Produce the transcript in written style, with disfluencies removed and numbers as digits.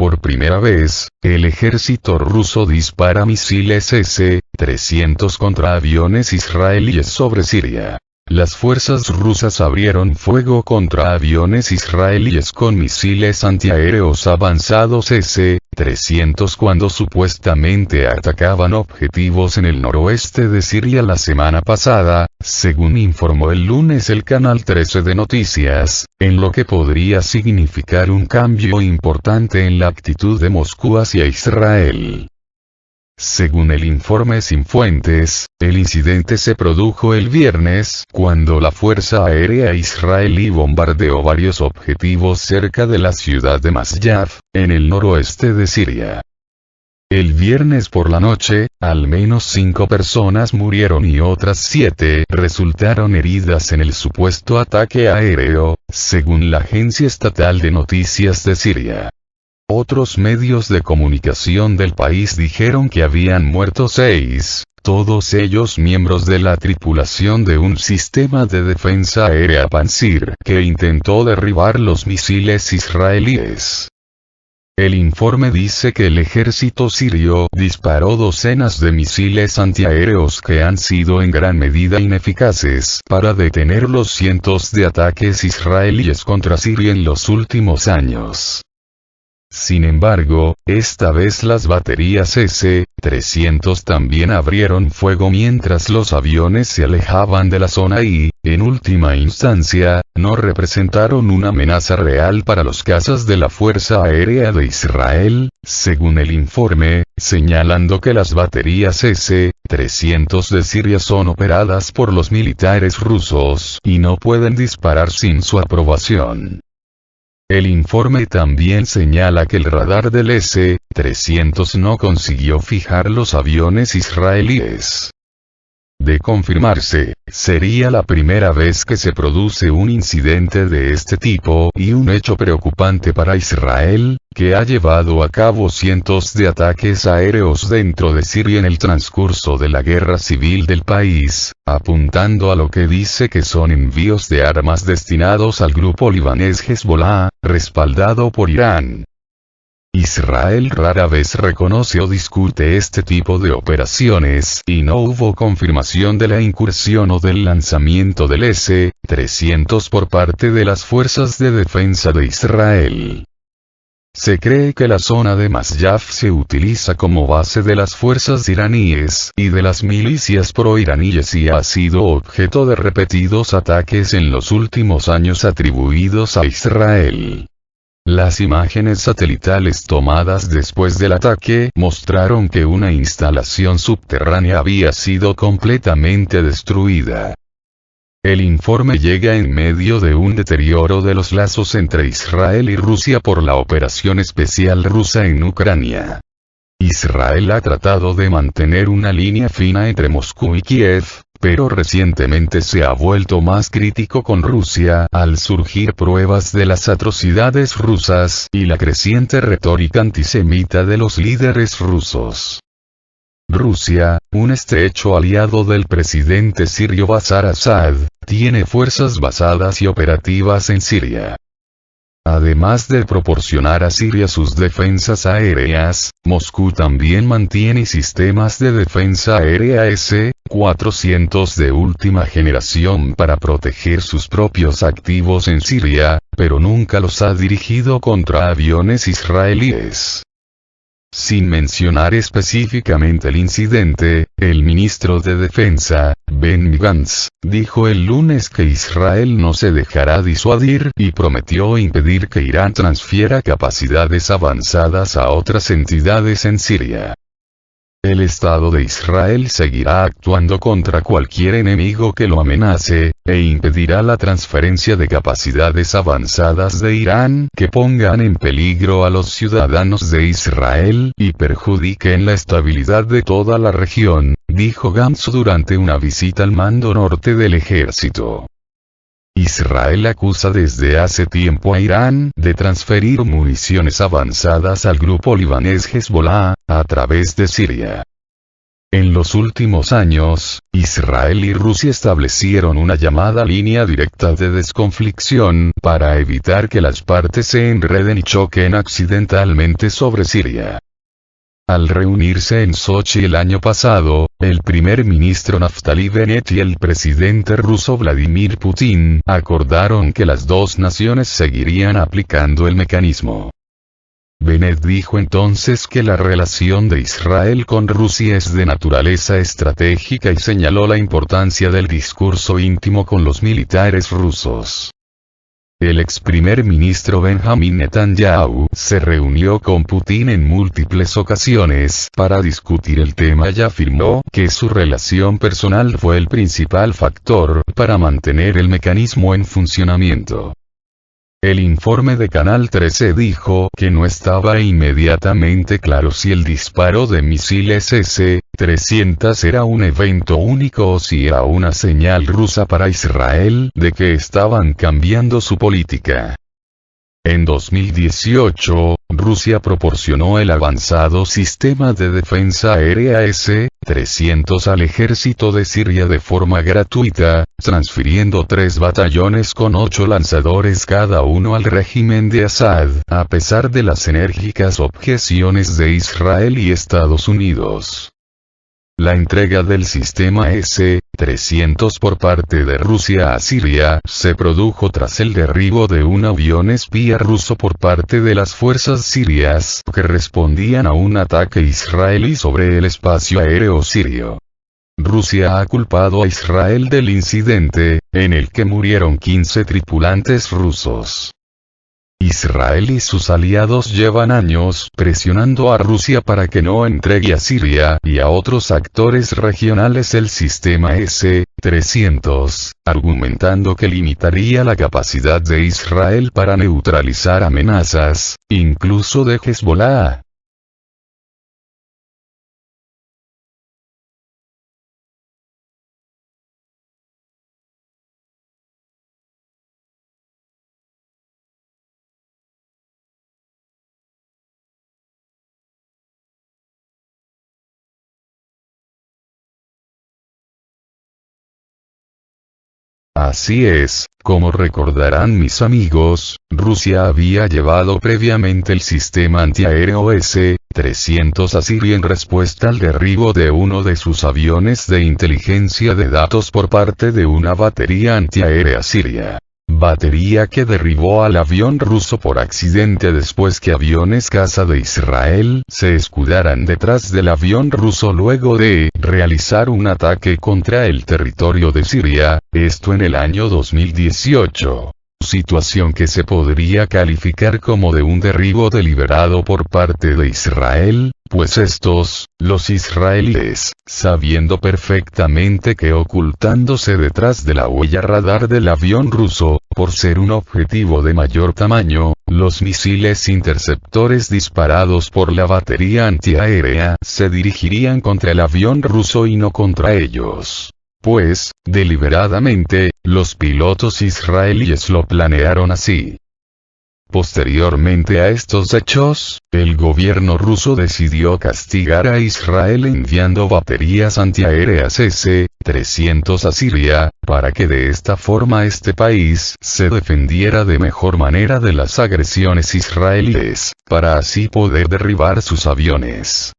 Por primera vez, el ejército ruso dispara misiles S-300 contra aviones israelíes sobre Siria. Las fuerzas rusas abrieron fuego contra aviones israelíes con misiles antiaéreos avanzados S-300 cuando supuestamente atacaban objetivos en el noroeste de Siria la semana pasada, según informó el lunes el canal 13 de noticias, en lo que podría significar un cambio importante en la actitud de Moscú hacia Israel. Según el informe sin fuentes, el incidente se produjo el viernes, cuando la Fuerza Aérea israelí bombardeó varios objetivos cerca de la ciudad de Masyaf, en el noroeste de Siria. El viernes por la noche, al menos 5 personas murieron y otras 7 resultaron heridas en el supuesto ataque aéreo, según la agencia estatal de noticias de Siria. Otros medios de comunicación del país dijeron que habían muerto 6, todos ellos miembros de la tripulación de un sistema de defensa aérea Pantsir que intentó derribar los misiles israelíes. El informe dice que el ejército sirio disparó docenas de misiles antiaéreos que han sido en gran medida ineficaces para detener los cientos de ataques israelíes contra Siria en los últimos años. Sin embargo, esta vez las baterías S-300 también abrieron fuego mientras los aviones se alejaban de la zona y, en última instancia, no representaron una amenaza real para los cazas de la Fuerza Aérea de Israel, según el informe, señalando que las baterías S-300 de Siria son operadas por los militares rusos y no pueden disparar sin su aprobación. El informe también señala que el radar del S-300 no consiguió fijar los aviones israelíes. De confirmarse, sería la primera vez que se produce un incidente de este tipo y un hecho preocupante para Israel, que ha llevado a cabo cientos de ataques aéreos dentro de Siria en el transcurso de la guerra civil del país, apuntando a lo que dice que son envíos de armas destinados al grupo libanés Hezbollah, respaldado por Irán. Israel rara vez reconoce o discute este tipo de operaciones y no hubo confirmación de la incursión o del lanzamiento del S-300 por parte de las fuerzas de defensa de Israel. Se cree que la zona de Masyaf se utiliza como base de las fuerzas iraníes y de las milicias pro-iraníes y ha sido objeto de repetidos ataques en los últimos años atribuidos a Israel. Las imágenes satelitales tomadas después del ataque mostraron que una instalación subterránea había sido completamente destruida. El informe llega en medio de un deterioro de los lazos entre Israel y Rusia por la operación especial rusa en Ucrania. Israel ha tratado de mantener una línea fina entre Moscú y Kiev, pero recientemente se ha vuelto más crítico con Rusia al surgir pruebas de las atrocidades rusas y la creciente retórica antisemita de los líderes rusos. Rusia, un estrecho aliado del presidente sirio Bashar Assad, tiene fuerzas basadas y operativas en Siria. Además de proporcionar a Siria sus defensas aéreas, Moscú también mantiene sistemas de defensa aérea S-400 de última generación para proteger sus propios activos en Siria, pero nunca los ha dirigido contra aviones israelíes. Sin mencionar específicamente el incidente, el ministro de Defensa, Benny Gantz, dijo el lunes que Israel no se dejará disuadir y prometió impedir que Irán transfiera capacidades avanzadas a otras entidades en Siria. El Estado de Israel seguirá actuando contra cualquier enemigo que lo amenace, e impedirá la transferencia de capacidades avanzadas de Irán que pongan en peligro a los ciudadanos de Israel y perjudiquen la estabilidad de toda la región, dijo Gantz durante una visita al mando norte del ejército. Israel acusa desde hace tiempo a Irán de transferir municiones avanzadas al grupo libanés Hezbollah, a través de Siria. En los últimos años, Israel y Rusia establecieron una llamada línea directa de desconflicción para evitar que las partes se enreden y choquen accidentalmente sobre Siria. Al reunirse en Sochi el año pasado, el primer ministro Naftali Bennett y el presidente ruso Vladimir Putin acordaron que las dos naciones seguirían aplicando el mecanismo. Bennett dijo entonces que la relación de Israel con Rusia es de naturaleza estratégica y señaló la importancia del discurso íntimo con los militares rusos. El ex primer ministro Benjamin Netanyahu se reunió con Putin en múltiples ocasiones para discutir el tema y afirmó que su relación personal fue el principal factor para mantener el mecanismo en funcionamiento. El informe de Canal 13 dijo que no estaba inmediatamente claro si el disparo de misiles S-300 era un evento único o si era una señal rusa para Israel de que estaban cambiando su política. En 2018, Rusia proporcionó el avanzado sistema de defensa aérea S-300 al ejército de Siria de forma gratuita, transfiriendo 3 batallones con 8 lanzadores cada uno al régimen de Assad, a pesar de las enérgicas objeciones de Israel y Estados Unidos. La entrega del sistema S-300 por parte de Rusia a Siria se produjo tras el derribo de un avión espía ruso por parte de las fuerzas sirias que respondían a un ataque israelí sobre el espacio aéreo sirio. Rusia ha culpado a Israel del incidente, en el que murieron 15 tripulantes rusos. Israel y sus aliados llevan años presionando a Rusia para que no entregue a Siria y a otros actores regionales el sistema S-300, argumentando que limitaría la capacidad de Israel para neutralizar amenazas, incluso de Hezbollah. Así es, como recordarán mis amigos, Rusia había llevado previamente el sistema antiaéreo S-300 a Siria en respuesta al derribo de uno de sus aviones de inteligencia de datos por parte de una batería antiaérea siria. Batería que derribó al avión ruso por accidente después que aviones caza de Israel se escudaran detrás del avión ruso luego de realizar un ataque contra el territorio de Siria, esto en el año 2018. Situación que se podría calificar como de un derribo deliberado por parte de Israel, pues los israelíes, sabiendo perfectamente que ocultándose detrás de la huella radar del avión ruso, por ser un objetivo de mayor tamaño, los misiles interceptores disparados por la batería antiaérea se dirigirían contra el avión ruso y no contra ellos. Pues, deliberadamente, los pilotos israelíes lo planearon así. Posteriormente a estos hechos, el gobierno ruso decidió castigar a Israel enviando baterías antiaéreas S-300 a Siria, para que de esta forma este país se defendiera de mejor manera de las agresiones israelíes, para así poder derribar sus aviones.